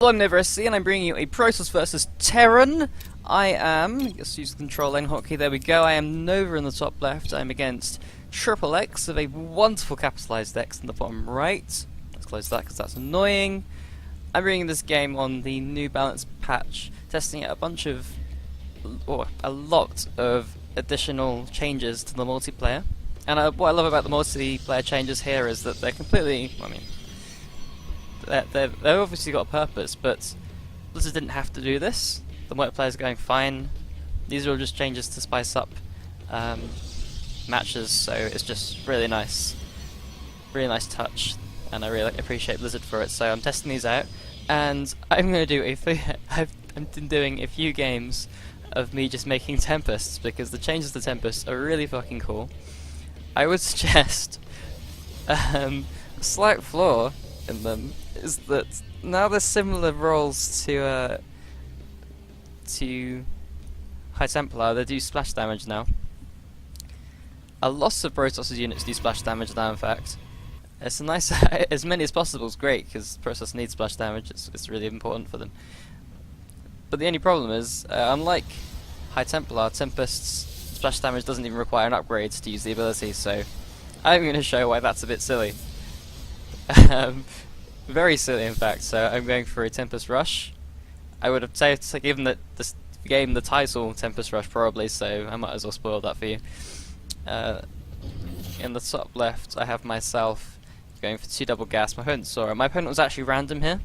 Hello, I'm NovaSC, and I'm bringing you a Protoss versus Terran. I am, just use the control lane hotkey, there we go, I am Nova in the top left, I'm against Triple X of a wonderful capitalized X in the bottom right. Let's close that because that's annoying. I'm bringing this game on the New Balance patch, testing out a lot of additional changes to the multiplayer. And what I love about the multiplayer changes here is that they're completely, they've obviously got a purpose, but Blizzard didn't have to do this. The multiplayer's going fine. These are all just changes to spice up matches, so it's just really nice touch, and I really appreciate Blizzard for it. So I'm testing these out, and I'm going to do I've been doing a few games of me just making Tempests because the changes to Tempests are really fucking cool. I would suggest a slight flaw in them is that now there's similar roles to High Templar. They do splash damage now. A lot of Protoss' units do splash damage now, in fact. It's a nice as many as possible is great because Protoss needs splash damage. It's really important for them. But the only problem is, unlike High Templar, Tempest's splash damage doesn't even require an upgrade to use the ability. So I'm going to show why that's a bit silly. Very silly, in fact. So I'm going for a Tempest Rush. I would have said, given that this game the title Tempest Rush probably, so I might as well spoil that for you. In the top left, I have myself going for 2 double gas. My opponent saw it. My opponent was actually random here.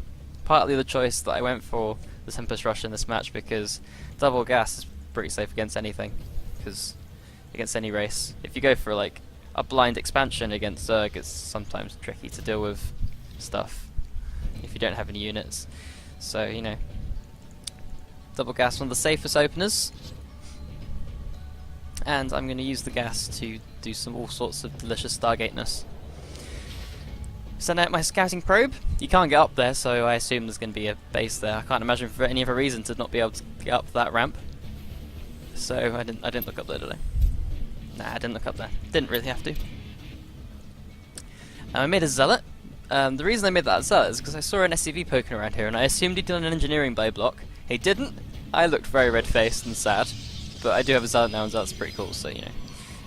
Partly the choice that I went for the Tempest Rush in this match because double gas is pretty safe against anything, because against any race. If you go for like a blind expansion against Zerg, it's sometimes tricky to deal with stuff if you don't have any units. So, you know, double gas, one of the safest openers. And I'm going to use the gas to do all sorts of delicious Stargateness. Send out my scouting probe. You can't get up there, so I assume there's going to be a base there. I can't imagine for any other reason to not be able to get up that ramp. So I didn't look up there, did I? Nah, I didn't look up there. Didn't really have to. I made a Zealot. The reason I made that Zealot is because I saw an SCV poking around here, and I assumed he'd done an engineering by block. He didn't. I looked very red-faced and sad, but I do have a Zealot now, and Zealot's pretty cool, so you know.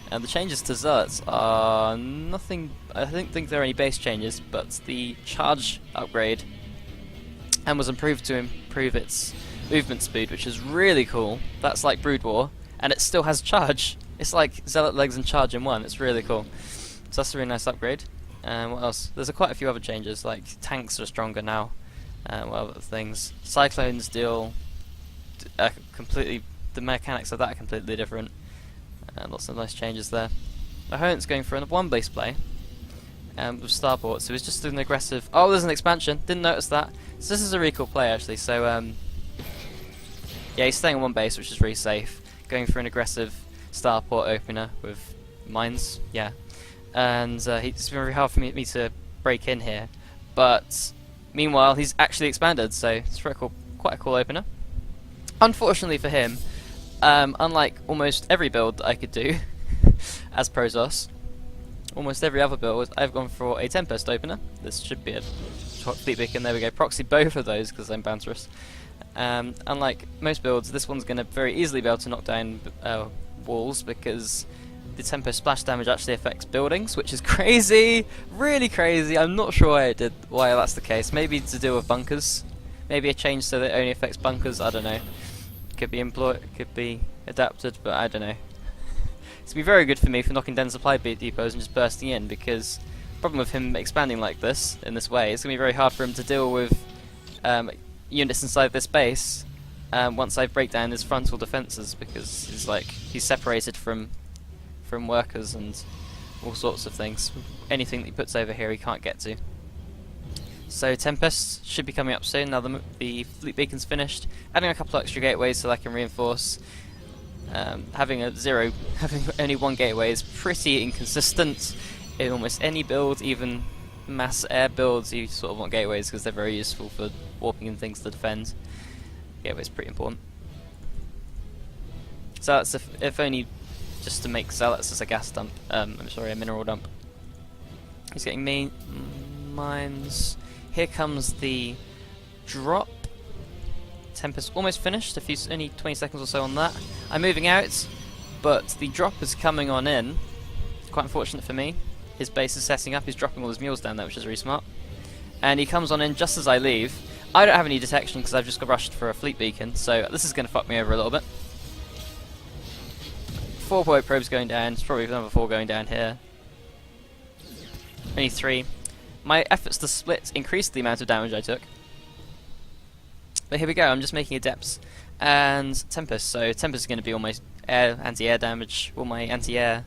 And the changes to Zealots are nothing. I don't think there are any base changes, but the charge upgrade and was improved to improve its movement speed, which is really cool. That's like Brood War, and it still has charge. It's like Zealot legs and charge in one. It's really cool. So that's a really nice upgrade. What else? There's quite a few other changes, like tanks are stronger now. What other things? Cyclones deal completely. The mechanics of that are completely different. Lots of nice changes there. My opponent's going for a 1 base play with starport, so he's just doing an aggressive. Oh, there's an expansion. Didn't notice that. So this is a really cool play actually. So yeah, he's staying on 1 base, which is really safe. Going for an aggressive starport opener with mines. Yeah. And it's been very hard for me to break in here, but meanwhile he's actually expanded, so it's quite a cool opener. Unfortunately for him, unlike almost every build that I could do as Protoss, almost every other build I've gone for a Tempest opener. This should be a fleet beacon, there we go, proxy both of those because I'm bouncerous. Unlike most builds, this one's going to very easily be able to knock down walls because the Tempest splash damage actually affects buildings, which is crazy, really crazy. I'm not sure why that's the case. Maybe to do with bunkers. Maybe a change so that it only affects bunkers. I don't know. Could be adapted, but I don't know. It's gonna be very good for me for knocking down supply depots and just bursting in, because the problem with him expanding like this in this way, it's gonna be very hard for him to deal with units inside this base once I break down his frontal defenses, because he's separated from workers and all sorts of things. Anything that he puts over here he can't get to. So Tempest should be coming up soon. Now the fleet beacon's finished. Adding a couple of extra gateways so that I can reinforce. Having only 1 gateway is pretty inconsistent in almost any build. Even mass air builds, you sort of want gateways because they're very useful for warping and things to defend. Gateway's pretty important. So that's if only just to make Zealots as a gas dump. I'm sorry, a mineral dump. He's getting mines. Here comes the drop. Tempest almost finished, only 20 seconds or so on that. I'm moving out, but the drop is coming on in. Quite unfortunate for me. His base is setting up, he's dropping all his mules down there, which is really smart. And he comes on in just as I leave. I don't have any detection because I've just got rushed for a fleet beacon, so this is going to fuck me over a little bit. 4 boat probes going down, there's probably another 4 going down here. Only 3. My efforts to split increased the amount of damage I took. But here we go, I'm just making Adepts and Tempest, so Tempest is going to be all my anti-air damage, all my anti-air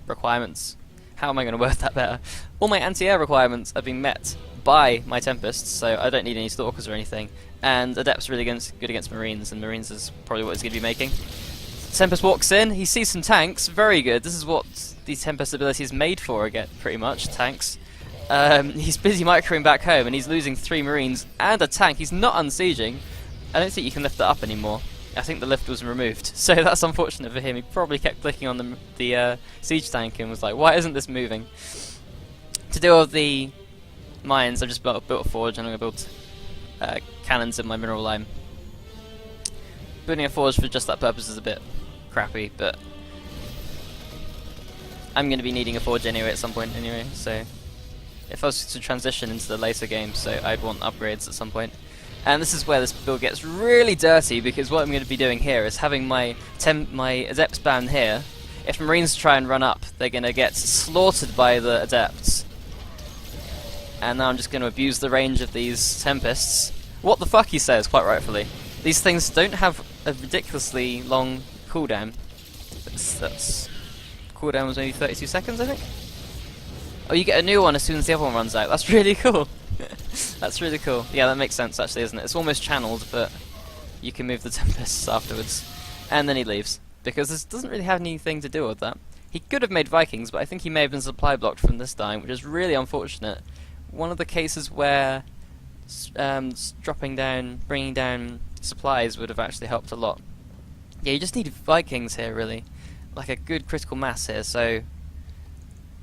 requirements. How am I going to word that better? All my anti-air requirements are being met by my Tempests, so I don't need any Stalkers or anything. And Adept's really good against Marines, and Marines is probably what he's going to be making. Tempest walks in, he sees some tanks, very good. This is what the Tempest ability is made for, again, pretty much, tanks. He's busy microing back home, and he's losing 3 Marines and a tank. He's not unsieging. I don't think you can lift that up anymore. I think the lift was removed, so that's unfortunate for him. He probably kept clicking on the siege tank and was like, why isn't this moving? To deal with the mines, I've just built a forge, and I'm going to build cannons in my mineral lime. Building a forge for just that purpose is a bit crappy, but I'm going to be needing a forge anyway at some point anyway, so if I was to transition into the later games, so I'd want upgrades at some point. And this is where this build gets really dirty, because what I'm going to be doing here is having my Adepts bound here. If Marines try and run up, they're going to get slaughtered by the Adepts. And now I'm just going to abuse the range of these Tempests. What the fuck, he says, quite rightfully. These things don't have a ridiculously long cooldown. That's cooldown was maybe 32 seconds, I think? Oh, you get a new one as soon as the other one runs out. That's really cool. That's really cool. Yeah, that makes sense actually, isn't it? It's almost channeled, but you can move the Tempests afterwards. And then he leaves, because this doesn't really have anything to do with that. He could have made Vikings, but I think he may have been supply blocked from this dying, which is really unfortunate. One of the cases where dropping down, bringing down supplies would have actually helped a lot. Yeah, you just need Vikings here, really. Like a good critical mass here, so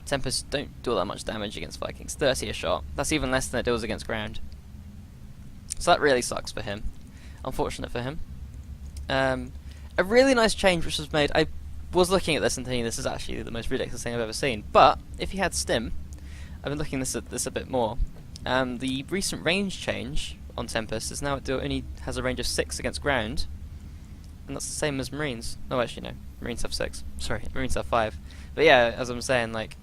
Tempests don't do all that much damage against Vikings. 30 a shot. That's even less than it does against ground. So that really sucks for him. Unfortunate for him. A really nice change which was made. I was looking at this and thinking this is actually the most ridiculous thing I've ever seen. But if you had Stim, I've been looking at this a bit more. The recent range change on Tempest is now it only has a range of 6 against ground. And that's the same as Marines. Oh, actually no. Marines have 6. Sorry, Marines have 5. But yeah, as I'm saying, like,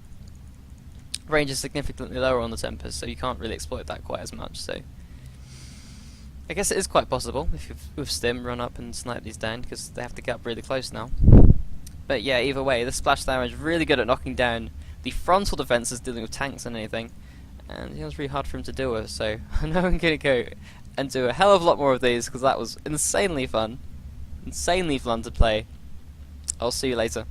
range is significantly lower on the Tempest, so you can't really exploit that quite as much, so I guess it is quite possible if you with Stim run up and snipe these down, because they have to get up really close now. But yeah, either way, the splash damage is really good at knocking down the frontal defences dealing with tanks and anything, and it was really hard for him to deal with, so I know I'm going to go and do a hell of a lot more of these, because that was insanely fun to play. I'll see you later.